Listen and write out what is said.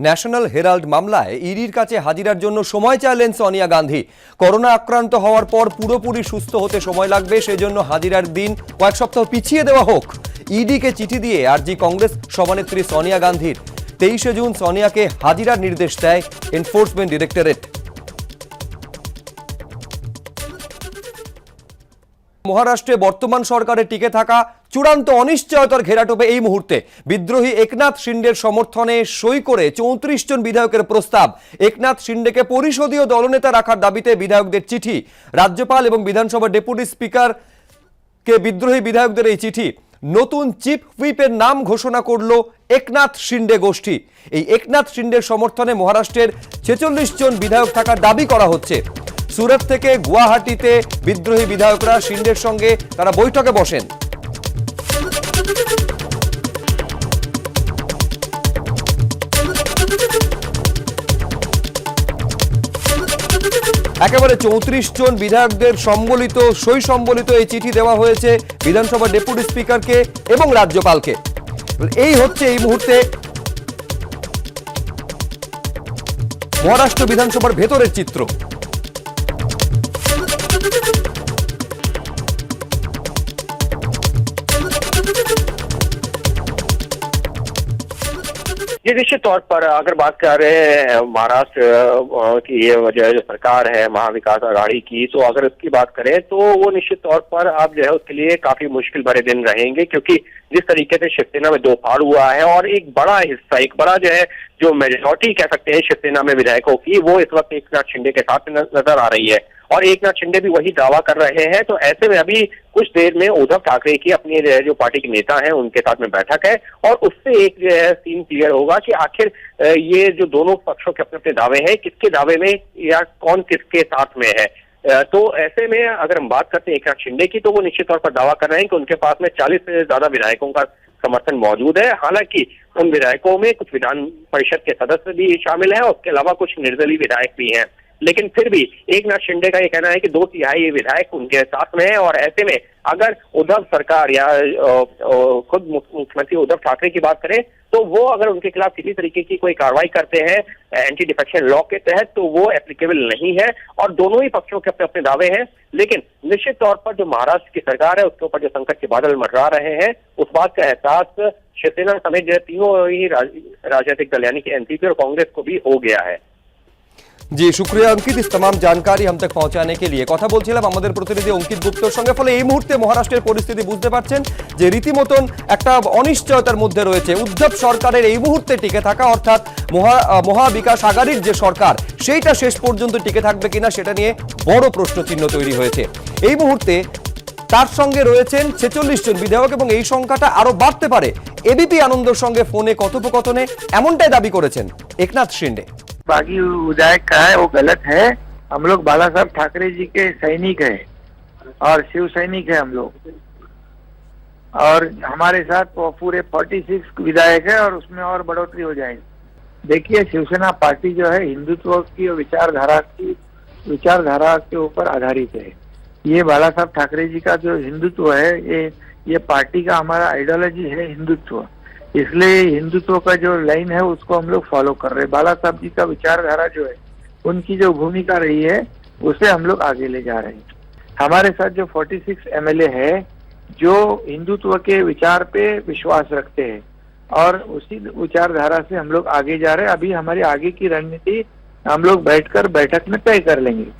National Herald মামলায় ইডির কাছে হাজিরার জন্য সময় চাইলেন সোনিয়া গান্ধী। করোনা আক্রান্ত হওয়ার পর পুরোপুরি সুস্থ হতে সময় লাগবে, সেজন্য হাজিরার দিন কয়েক সপ্তাহ পিছিয়ে দেওয়া হোক। ইডিকে চিঠি দিয়ে আরজি কংগ্রেস সভানেত্রী সোনিয়া গান্ধীর। 23শে জুন সোনিয়াকে হাজিরার নির্দেশ দেয় এনফোর্সমেন্ট ডিরেক্টরেট। মহারাষ্ট্রে বর্তমান সরকারে টিকে থাকা চূড়ান্ত অনিশ্চয়তার ঘেরাটোপে এই মুহূর্তে বিদ্রোহী একনাথ শিন্ডের সমর্থনে সই করে 34 জন বিধায়কের প্রস্তাব। একনাথ শিন্ডেকে পরিষদীয় দলনেতা রাখার দাবিতে বিধায়কদের চিঠি। রাজ্যপাল এবং বিধানসভার ডেপুটি স্পিকারকে বিদ্রোহী বিধায়কদের এই চিঠি। নতুন চিফ হুইপের নাম ঘোষণা করল একনাথ শিন্ডে গোষ্ঠী। এই একনাথ শিন্ডের সমর্থনে মহারাষ্ট্রের 46 জন বিধায়ক থাকার দাবি করা হচ্ছে। সুরত থেকে গুয়াহাটিতে বিদ্রোহী বিধায়করা শিন্ডের সঙ্গে তারা বৈঠকে বসেন। একেবারে 34 জন বিধায়কদের সম্বলিত সই সম্বলিত এই চিঠি দেওয়া হয়েছে বিধানসভা ডেপুটি স্পিকারকে এবং রাজ্যপালকে। এই হচ্ছে এই মুহূর্তে মহারাষ্ট্র বিধানসভার ভেতরের চিত্র। ये निश्चित तौर पर अगर बात कर रहे हैं महाराष्ट्र की ये जो सरकार है महाविकास आघाड़ी की, तो अगर उसकी बात करें तो वो निश्चित तौर पर अब जो है उसके लिए काफी मुश्किल भरे दिन रहेंगे, क्योंकि जिस तरीके से शिवसेना में दो फाड़ हुआ है और एक बड़ा हिस्सा, एक बड़ा जो है जो मेजोरिटी कह सकते हैं शिवसेना में विधायकों की, वो इस वक्त एकनाथ शिंदे के साथ नजर आ रही है और एकनाथ शिंदे भी वही दावा कर रहे हैं। तो ऐसे में अभी कुछ देर में उद्धव ठाकरे की अपनी जो पार्टी के नेता हैं उनके साथ में बैठक है और उससे एक जो है सीन क्लियर होगा कि आखिर ये जो दोनों पक्षों के अपने अपने दावे हैं, किसके दावे में या कौन किसके साथ में है। तो ऐसे में अगर हम बात करते हैं एकनाथ शिंदे की, तो वो निश्चित तौर पर दावा कर रहे हैं कि उनके पास में 40 से ज्यादा विधायकों का समर्थन मौजूद है। हालांकि उन विधायकों में कुछ विधान परिषद के सदस्य भी शामिल हैं और उसके अलावा कुछ निर्दलीय विधायक भी हैं, लेकिन फिर भी एकनाथ शिंदे का ये कहना है कि 2/3 विधायक उनके साथ में है। और ऐसे में अगर उद्धव सरकार या खुद मुख्यमंत्री उद्धव ठाकरे की बात करें, तो वो अगर उनके खिलाफ किसी तरीके की कोई कार्रवाई करते हैं एंटी डिफेक्शन लॉ के तहत, तो वो एप्लीकेबल नहीं है और दोनों ही पक्षों के अपने अपने दावे हैं। लेकिन निश्चित तौर पर जो महाराष्ट्र की सरकार है उसके ऊपर जो संकट के बादल मंडरा रहे हैं, उस बात का एहसास शिवसेना समेत जो तीनों ही राजनीतिक दल यानी कि एनसीपी और कांग्रेस को भी हो गया है। জি, শুক্রিয়া অঙ্কিত ইস तमाम जानकारी हम तक पहुंचाने के लिए। কথা বলছিলাম আমাদের প্রতিনিধি অঙ্কিত গুপ্তর সঙ্গে। ফলে এই মুহূর্তে মহারাষ্ট্রের পরিস্থিতি বুঝতে পারছেন যে রীতিমতন একটা অনিশ্চয়তার মধ্যে রয়েছে। উদ্ধব সরকারের এই মুহূর্তে টিকে থাকা, অর্থাৎ মহাবিকাশ আঘাড়ির যে সরকার, সেইটা শেষ পর্যন্ত টিকে থাকবে কিনা সেটা নিয়ে বড় প্রশ্নচিহ্ন তৈরি হয়েছে। এই মুহূর্তে তার সঙ্গে রয়েছেন 46 জন বিধায়ক এবং এই সংখ্যাটা আরো বাড়তে পারে। এবিপি আনন্দর সঙ্গে ফোনে কথোপকথনে এমনটাই দাবি করেছেন একনাথ শিন্ডে। बागी विधायक का है वो गलत है। हम लोग बाला साहब ठाकरे जी के सैनिक हैं और शिव सैनिक है हम लोग, और हमारे साथ पूरे 46 विधायक है और उसमें और बढ़ोतरी हो जाएगी। देखिए, शिवसेना पार्टी जो है हिंदुत्व की विचारधारा के ऊपर आधारित है। ये बाला साहब ठाकरे जी का जो हिंदुत्व है, ये पार्टी का हमारा आइडियोलॉजी है हिंदुत्व, इसलिए हिंदुत्व का जो लाइन है उसको हम लोग फॉलो कर रहे हैं। बाला साहब जी का विचारधारा जो है, उनकी जो भूमिका रही है, उसे हम लोग आगे ले जा रहे हैं। हमारे साथ जो 46 एमएलए है जो हिंदुत्व के विचार पे विश्वास रखते हैं और उसी विचारधारा से हम लोग आगे जा रहे हैं। अभी हमारी आगे की रणनीति हम लोग बैठकर बैठक में तय कर लेंगे।